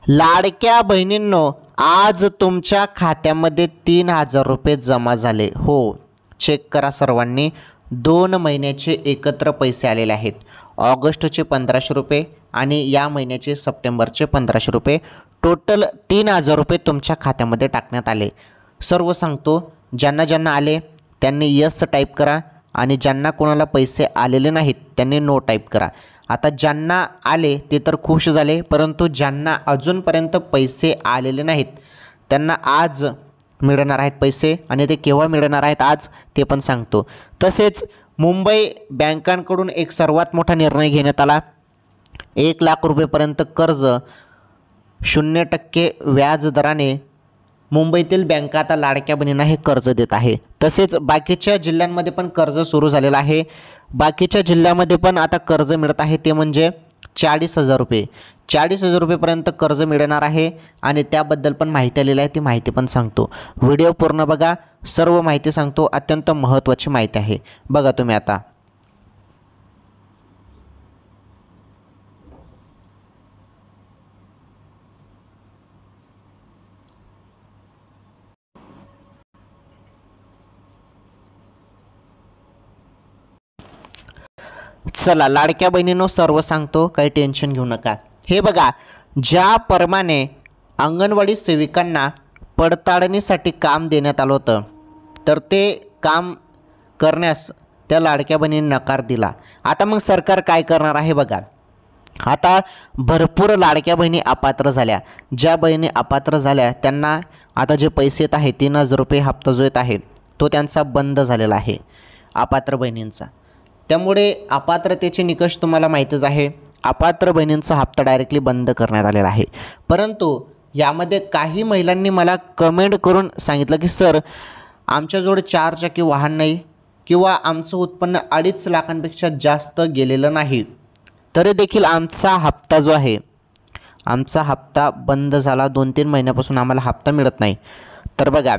लाडक्या बहिणींनो, आज तुमच्या खात्यामध्ये 3,000 रुपये जमा झाले. हो, चेक करा सर्वांनी. 2 महिन्याचे एकत्र पैसे आलेले आहेत. ऑगस्टचे 1,500 रुपये आणि या महिन्याचे सप्टेंबरचे 1,500 रुपये. टोटल 3,000 रुपये तुमच्या खात्यामध्ये टाकण्यात आले. सर्व सांगतो. ज्यांना ज्यांना आले त्यांनी यस टाईप करा आणि ज्यांना कोणाला पैसे आलेले नाहीत त्यांनी नो टाईप करा. आता ज्यांना आले ते तर खुश झाले, परंतु ज्यांना अजूनपर्यंत पैसे आलेले नाहीत त्यांना आज मिळणार आहेत पैसे. आणि ते केव्हा मिळणार आहेत आज ते पण सांगतो. तसेच मुंबई बँकांकडून एक सर्वात मोठा निर्णय घेण्यात आला. 1,00,000 रुपयेपर्यंत कर्ज 0% व्याज दराने मुंबईतील बँका आता लाडक्या बहिणींना हे कर्ज देत आहे. तसेच बाकीच्या जिल्ह्यांमध्ये पण कर्ज सुरू झालेलं आहे. बाकीच्या जिल्ह्यामध्ये पण आता कर्ज मिळत आहे, ते म्हणजे 40,000 रुपये. 40,000 रुपयेपर्यंत कर्ज मिळणार आहे आणि त्याबद्दल पण माहिती आलेली आहे, ती माहिती पण सांगतो. व्हिडिओ पूर्ण बघा, सर्व माहिती सांगतो. अत्यंत महत्त्वाची माहिती आहे, बघा तुम्ही आता. चला लाडक्या बहिणींनो सर्व सांगतो, काही टेन्शन घेऊ नका. हे बघा, ज्याप्रमाणे अंगणवाडी सेविकांना पडताळणीसाठी काम देण्यात आलं होतं, तर ते काम करण्यास त्या लाडक्या बहिणींनी नकार दिला. आता मग सरकार काय करणार आहे बघा. आता भरपूर लाडक्या बहिणी अपात्र झाल्या. ज्या बहिणी अपात्र झाल्या त्यांना आता जे पैसे येत आहे 3,000 रुपये हप्ता जो येत आहे तो त्यांचा बंद झालेला आहे, अपात्र बहिणींचा. त्यामुळे अपात्रतेचे निकष तुम्हाला माहीतच आहे. अपात्र बहिणींचा हप्ता डायरेक्टली बंद करण्यात आलेला आहे. परंतु यामध्ये काही महिलांनी मला कमेंट करून सांगितलं की सर, आमच्याजवळ 4 चाकी वाहन नाही किंवा आमचं उत्पन्न 2.5 लाखांपेक्षा जास्त गेलेलं नाही, तरी देखील आमचा हप्ता जो आहे, आमचा हप्ता बंद झाला. 2-3 महिन्यापासून आम्हाला हप्ता मिळत नाही. तर बघा,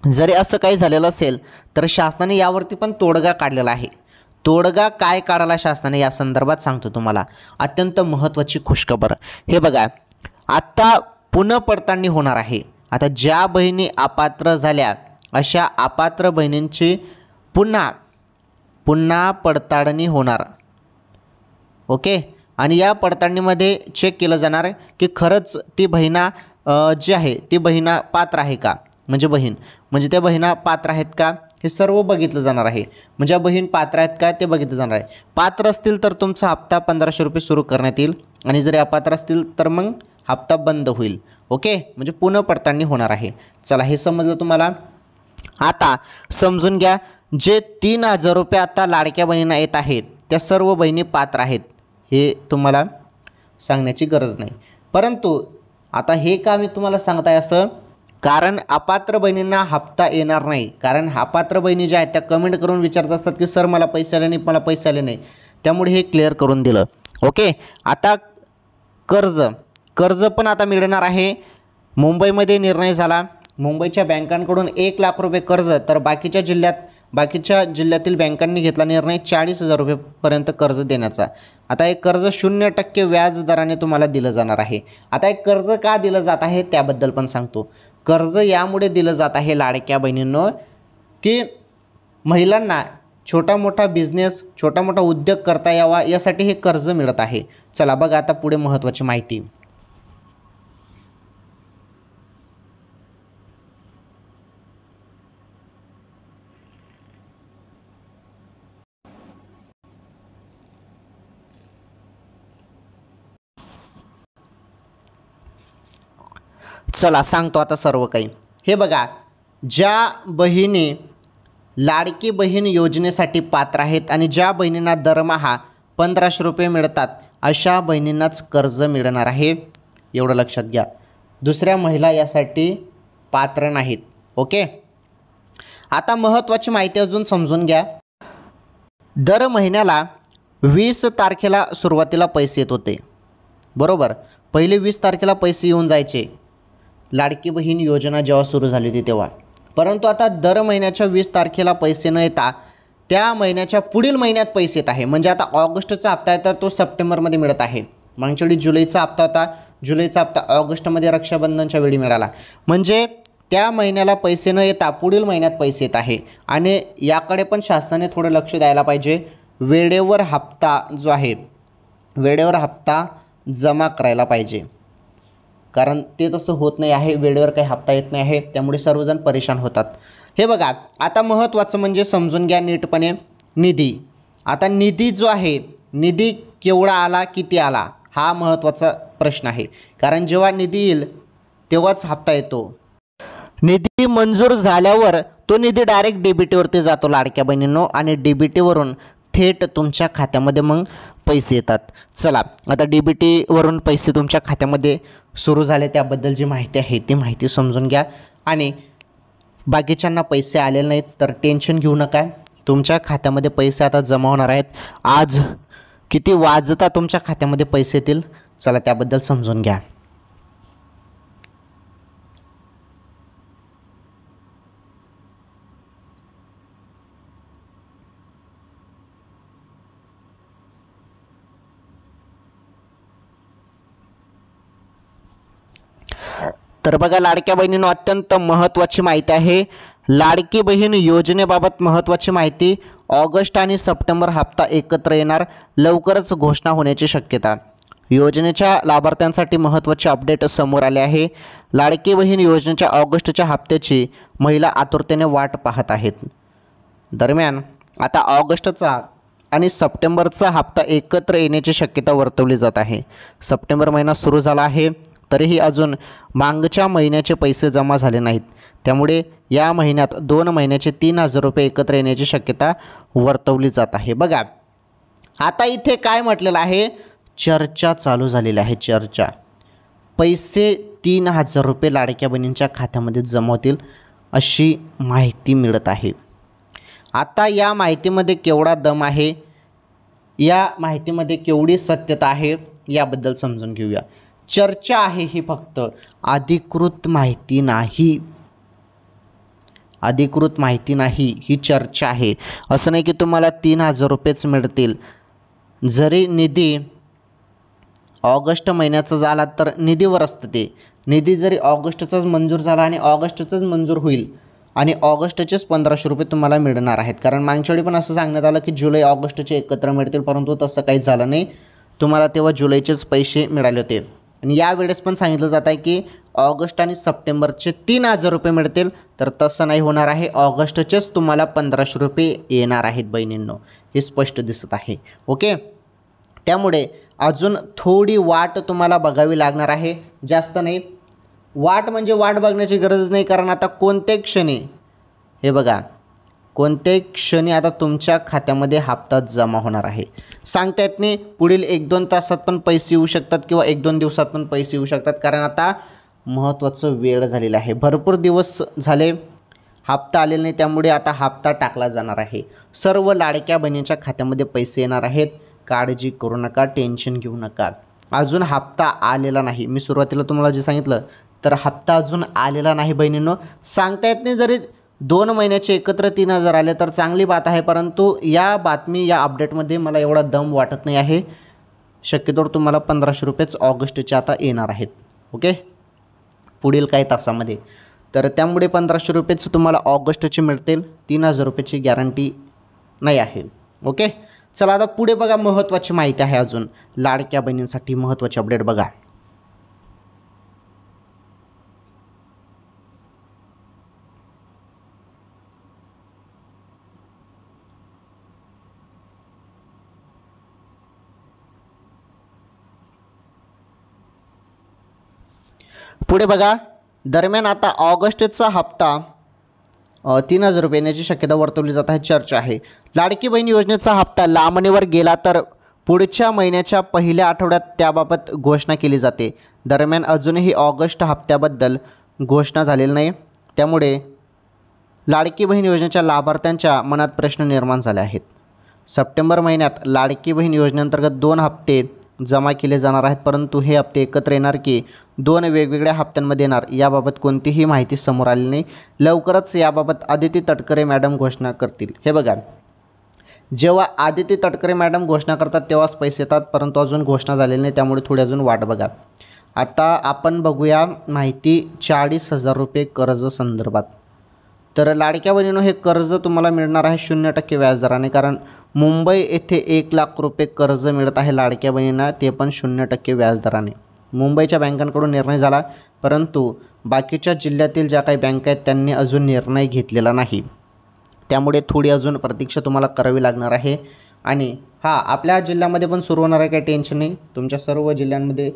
जरी असं काही झालेलं असेल तर शासनाने यावरती पण तोडगा काढलेला आहे. तोडगा काय काढला शासनाने या संदर्भात सांगतो तुम्हाला. अत्यंत महत्त्वाची खुशखबर. हे बघा, आत्ता पुन्हा पडताळणी होणार आहे. आता ज्या बहिणी अपात्र झाल्या अशा अपात्र बहिणींची पुन्हा पडताळणी होणार. ओके. आणि या पडताळणीमध्ये चेक केलं जाणार की खरंच ती बहिणा जी आहे ती बहिणा पात्र आहे का, म्हणजे त्या बहिणा पात्र आहेत का हे सर्व बघितलं जाणार आहे. म्हणजे बहीण पात्र आहेत का ते बघितलं जाणार आहे. पात्र असतील तर तुमचा हप्ता 1,500 रुपये सुरू करण्यात येईल आणि जरी अपात्र असतील तर मग हप्ता बंद होईल. ओके, म्हणजे पुन्हा पडताळणी होणार आहे. चला, हे समजलं तुम्हाला. आता समजून घ्या, जे 3,000 रुपये आता लाडक्या बहिणींना येत आहेत त्या सर्व बहिणी पात्र आहेत, हे तुम्हाला सांगण्याची गरज नाही. परंतु आता हे का मी तुम्हाला सांगत आहे असं, कारण अपात्र बहिणींना हप्ता येणार नाही. कारण अपात्र बहिणी ज्या आहेत त्या कमेंट करून विचारत असतात की सर मला पैसे आले नाही, मला पैसे आले नाही. त्यामुळे हे क्लिअर करून दिलं. ओके. आता कर्ज पण आता मिळणार आहे. मुंबईमध्ये निर्णय झाला, मुंबईच्या बँकांकडून 1,00,000 रुपये कर्ज, तर बाकीच्या जिल्ह्यातील बँकांनी घेतला निर्णय 40,000 रुपयेपर्यंत कर्ज देण्याचा. आता हे कर्ज 0% व्याज दराने तुम्हाला दिलं जाणार आहे. आता हे कर्ज का दिलं जात आहे त्याबद्दल पण सांगतो. कर्ज यामुळे दिलं जात आहे लाडक्या बहिणींनो की महिलांना छोटा मोठा बिझनेस, छोटा मोठा उद्योग करता यावा यासाठी हे कर्ज मिळत आहे. चला बघा आता पुढे महत्त्वाची माहिती. चला सांगतो आता सर्व काही. हे बघा, ज्या बहिणी लाडकी बहीण योजनेसाठी पात्र आहेत आणि ज्या बहिणींना दरमहा 1,500 रुपये मिळतात अशा बहिणींनाच कर्ज मिळणार आहे, एवढं लक्षात घ्या. दुसऱ्या महिला यासाठी पात्र नाहीत. ओके. आता महत्त्वाची माहिती अजून समजून घ्या. दर महिन्याला 20 तारखेला सुरुवातीला पैसे येत होते, बरोबर. पहिले 20 तारखेला पैसे येऊन जायचे लाडकी बहीण योजना जेव्हा सुरू झाली होती तेव्हा. परंतु आता दर महिन्याच्या 20 तारखेला पैसे न येता त्या महिन्याच्या पुढील महिन्यात पैसे येत आहे. म्हणजे आता ऑगस्टचा हप्ता आहे तर तो सप्टेंबरमध्ये मिळत आहे. मागच्या वेळी जुलैचा हप्ता होता, जुलैचा हप्ता ऑगस्टमध्ये रक्षाबंधनच्या वेळी मिळाला. म्हणजे त्या महिन्याला पैसे न येता पुढील महिन्यात पैसे येत आहे आणि याकडे पण शासनाने थोडं लक्ष द्यायला पाहिजे. वेळेवर हप्ता जो आहे वेळेवर हप्ता जमा करायला पाहिजे, कारण ते तसं होत नाही आहे. वेळेवर काही हप्ता येत नाही आहे, त्यामुळे सर्वजण परेशान होतात. हे बघा, आता महत्त्वाचं म्हणजे समजून घ्या नीटपणे निधी. आता निधी जो आहे, निधी केवढा आला, किती आला, हा महत्त्वाचा प्रश्न आहे. कारण जेव्हा निधी येईल तेव्हाच हप्ता येतो. निधी मंजूर झाल्यावर तो निधी डायरेक्ट डीबीटीवरती जातो लाडक्या बहिणींनो, आणि डीबीटीवरून थेट तुमच्या खात्यामध्ये मग पैसे येतात. चला, आता डीबीटीवरून पैसे तुमच्या खात्यामध्ये सुरू झाले त्याबद्दल जी माहिती आहे ती माहिती समजून घ्या. आणि बाकीच्यांना पैसे आलेले नाहीत तर टेन्शन घेऊ नका. तुमच्या खात्यामध्ये पैसे आता जमा होणार आहेत. आज किती वाजता तुमच्या खात्यामध्ये पैसे येतील, चला त्याबद्दल समजून घ्या. तर बघा लाडक्या बहिणींनो, अत्यंत महत्त्वाची माहिती आहे. लाडकी बहीण योजनेबाबत महत्त्वाची माहिती. ऑगस्ट आणि सप्टेंबर हप्ता एकत्र येणार, लवकरच घोषणा होण्याची शक्यता. योजनेच्या लाभार्थ्यांसाठी महत्त्वाचे अपडेट समोर आले आहे. लाडकी बहीण योजनेच्या ऑगस्टच्या हप्त्याची महिला आतुरतेने वाट पाहत आहेत. दरम्यान आता ऑगस्टचा आणि सप्टेंबरचा हप्ता एकत्र येण्याची शक्यता वर्तवली जात आहे. सप्टेंबर महिना सुरू झाला आहे तरीही अजून मागच्या महिन्याचे पैसे जमा झाले नाहीत, त्यामुळे या महिन्यात 2 महिन्याचे 3,000 रुपये एकत्र येण्याची शक्यता वर्तवली जात आहे. बघा, आता इथे काय म्हटलेलं आहे, चर्चा चालू झालेली आहे. चर्चा, पैसे 3,000 रुपये लाडक्या बहिणींच्या खात्यामध्ये जमा होतील अशी माहिती मिळत आहे. आता या माहितीमध्ये केवढा दम आहे, या माहितीमध्ये केवढी सत्यता आहे याबद्दल समजून घेऊया. चर्चा आहे ही, फक्त अधिकृत माहिती नाही. अधिकृत माहिती नाही, ही चर्चा आहे. असं नाही की तुम्हाला 3,000 रुपयेच मिळतील. जरी निधी ऑगस्ट महिन्याचा झाला तर निधीवर असतं ते. निधी जरी ऑगस्टचाच मंजूर झाला आणि ऑगस्टचाच मंजूर होईल आणि ऑगस्टचेच 1,500 रुपये तुम्हाला मिळणार आहेत. कारण मागच्या वेळी पण असं सांगण्यात आलं की जुलै ऑगस्टचे एकत्र मिळतील, परंतु तसं काही झालं नाही. तुम्हाला तेव्हा जुलैचेच पैसे मिळाले होते. आणि यावेळेस पण सांगितलं जात आहे की ऑगस्ट आणि सप्टेंबरचे 3,000 रुपये मिळतील, तर तसं नाही होणार आहे. ऑगस्टचेच तुम्हाला 1,500 रुपये येणार आहेत बहिणींनो, हे स्पष्ट दिसत आहे. ओके, त्यामुळे अजून थोडी वाट तुम्हाला बघावी लागणार आहे, जास्त नाही. वाट म्हणजे वाट बघण्याची गरज नाही, कारण आता कोणत्याही क्षणी, हे बघा, कोणत्याही क्षणी आता तुमच्या खात्यामध्ये हप्ता जमा होणार आहे. सांगता येत नाही, पुढील 1-2 तासात पण पैसे येऊ शकतात किंवा 1-2 दिवसात पण पैसे येऊ शकतात. कारण आता महत्त्वाचं वेळ झालेला आहे. भरपूर दिवस झाले हप्ता आलेला नाही, त्यामुळे आता हप्ता टाकला जाणार आहे. सर्व लाडक्या बहिणींच्या खात्यामध्ये पैसे येणार आहेत. काळजी करू नका, टेन्शन घेऊ नका. अजून हप्ता आलेला नाही. मी सुरुवातीला तुम्हाला जे सांगितलं, तर हप्ता अजून आलेला नाही बहिणींनो. सांगता येत नाही, जरी 2 महिन्याचे एकत्र 3,000 आले तर चांगली बात आहे, परंतु या बातमी, या अपडेटमध्ये मला एवढा दम वाटत नाही आहे. शक्यतोवर तुम्हाला 1,500 रुपयेच ऑगस्टचे आता येणार आहेत. ओके, पुढील काही तासामध्ये. तर त्यामुळे 1,500 रुपयेच तुम्हाला ऑगस्टचे मिळतील, 3,000 रुपयेची गॅरंटी नाही आहे. ओके, चला आता पुढे बघा, महत्त्वाची माहिती आहे अजून लाडक्या बहिणींसाठी महत्त्वाची अपडेट बघा. पुढे बघा, दरम्यान आता ऑगस्टचा हप्ता 3,000 रुपये येण्याची शक्यता वर्तवली जात आहे. चर्चा आहे, लाडकी बहीण योजनेचा हप्ता लांबणीवर गेला तर पुढच्या महिन्याच्या पहिल्या आठवड्यात त्याबाबत घोषणा केली जाते. दरम्यान अजूनही ऑगस्ट हप्त्याबद्दल घोषणा झालेली नाही, त्यामुळे लाडकी बहीण योजनेच्या लाभार्थ्यांच्या मनात प्रश्न निर्माण झाले आहेत. सप्टेंबर महिन्यात लाडकी बहीण योजनेअंतर्गत 2 हप्ते जमा केले जाणार आहेत, परंतु हे हप्ते एकत्र येणार की 2 वेगवेगळ्या हप्त्यांमध्ये येणार याबाबत कोणतीही माहिती समोर आली नाही. लवकरच याबाबत आदिती तटकरे मॅडम घोषणा करतील. हे बघा, जेव्हा आदिती तटकरे मॅडम घोषणा करतात तेव्हाच पैसे येतात, परंतु अजून घोषणा झालेली नाही, त्यामुळे थोडी अजून वाट बघा. आता आपण बघूया माहिती 40,000 रुपये कर्ज संदर्भात. तर लाडक्या बहिणीनो, हे कर्ज तुम्हाला मिळणार आहे 0% व्याजदराने, कारण मुंबई येथे 1,00,000 रुपये कर्ज मिळत आहे लाडक्या बहिणींना, ते पण 0% व्याजदराने. मुंबईच्या बँकांकडून निर्णय झाला, परंतु बाकीच्या जिल्ह्यातील ज्या काही बँका आहेत त्यांनी अजून निर्णय घेतलेला नाही. त्यामुळे थोडी अजून प्रतीक्षा तुम्हाला करावी लागणार आहे. आणि हां, आपल्या जिल्ह्यामध्ये पण सुरू होणार आहे, काही टेन्शन नाही. तुमच्या सर्व जिल्ह्यांमध्ये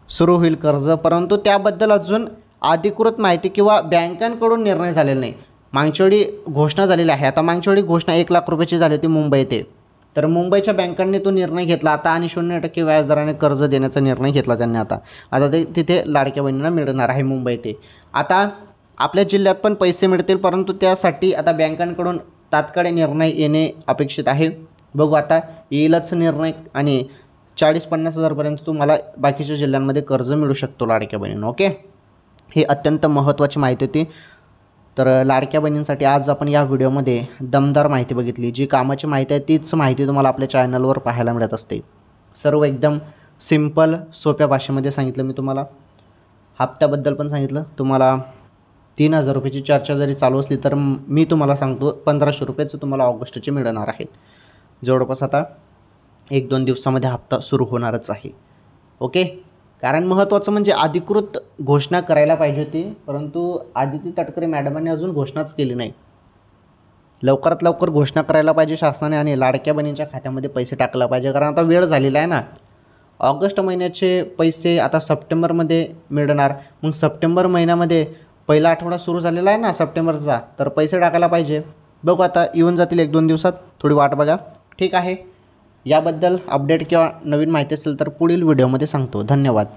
सुरू होईल कर्ज, परंतु त्याबद्दल अजून अधिकृत माहिती किंवा बँकांकडून निर्णय झालेला नाही. मागच्या वेळी घोषणा झालेली आहे. आता मागच्या वेळी घोषणा 1,00,000 रुपयाची झाली होती मुंबई येथे, तर मुंबईच्या बँकांनी तो निर्णय घेतला आता आणि 0% व्याजदराने कर्ज देण्याचा निर्णय घेतला त्यांनी. आता ते तिथे लाडक्या बहिणींना मिळणार आहे मुंबई येथे. आता आपल्या जिल्ह्यात पण पैसे मिळतील, परंतु त्यासाठी आता बँकांकडून तात्काळ निर्णय येणे अपेक्षित आहे. बघू आता येईलच निर्णय, आणि 40-50 हजारपर्यंत तुम्हाला बाकीच्या जिल्ह्यांमध्ये कर्ज मिळू शकतो लाडक्या बहिणींनो. ओके, ही अत्यंत महत्त्वाची माहिती होती. तर लाडक्या बहिणींसाठी आज आपण या व्हिडिओमध्ये दमदार माहिती बघितली. जी कामाची माहिती आहे तीच माहिती तुम्हाला आपल्या चॅनलवर पाहायला मिळत असते. सर्व एकदम सिंपल सोप्या भाषेमध्ये सांगितलं मी तुम्हाला. हप्त्याबद्दल पण सांगितलं तुम्हाला. 3,000 रुपयाची चर्चा जरी चालू असली तर मी तुम्हाला सांगतो 1,500 रुपयाचं तुम्हाला ऑगस्टचे मिळणार आहेत. जवळपास आता 1-2 दिवसामध्ये हप्ता सुरू होणारच आहे. ओके, कारण महत्त्वाचं म्हणजे अधिकृत घोषणा करायला पाहिजे होती, परंतु आदिती तटकरे मॅडमांनी अजून घोषणाच केली नाही. लवकरात लवकर घोषणा करायला पाहिजे शासनाने, आणि लाडक्या बहिणींच्या खात्यामध्ये पैसे टाकला पाहिजे, कारण आता वेळ झालेला आहे ना. ऑगस्ट महिन्याचे पैसे आता सप्टेंबरमध्ये मिळणार. मग सप्टेंबर महिन्यामध्ये पहिला आठवडा सुरू झालेला आहे ना सप्टेंबरचा, तर पैसे टाकायला पाहिजे. बघू आता येऊन जातील 1-2 दिवसात, थोडी वाट बघा. ठीक आहे, याबद्दल अपडेट किंवा नवीन माहिती असेल तर पुढील व्हिडिओमध्ये सांगतो. धन्यवाद.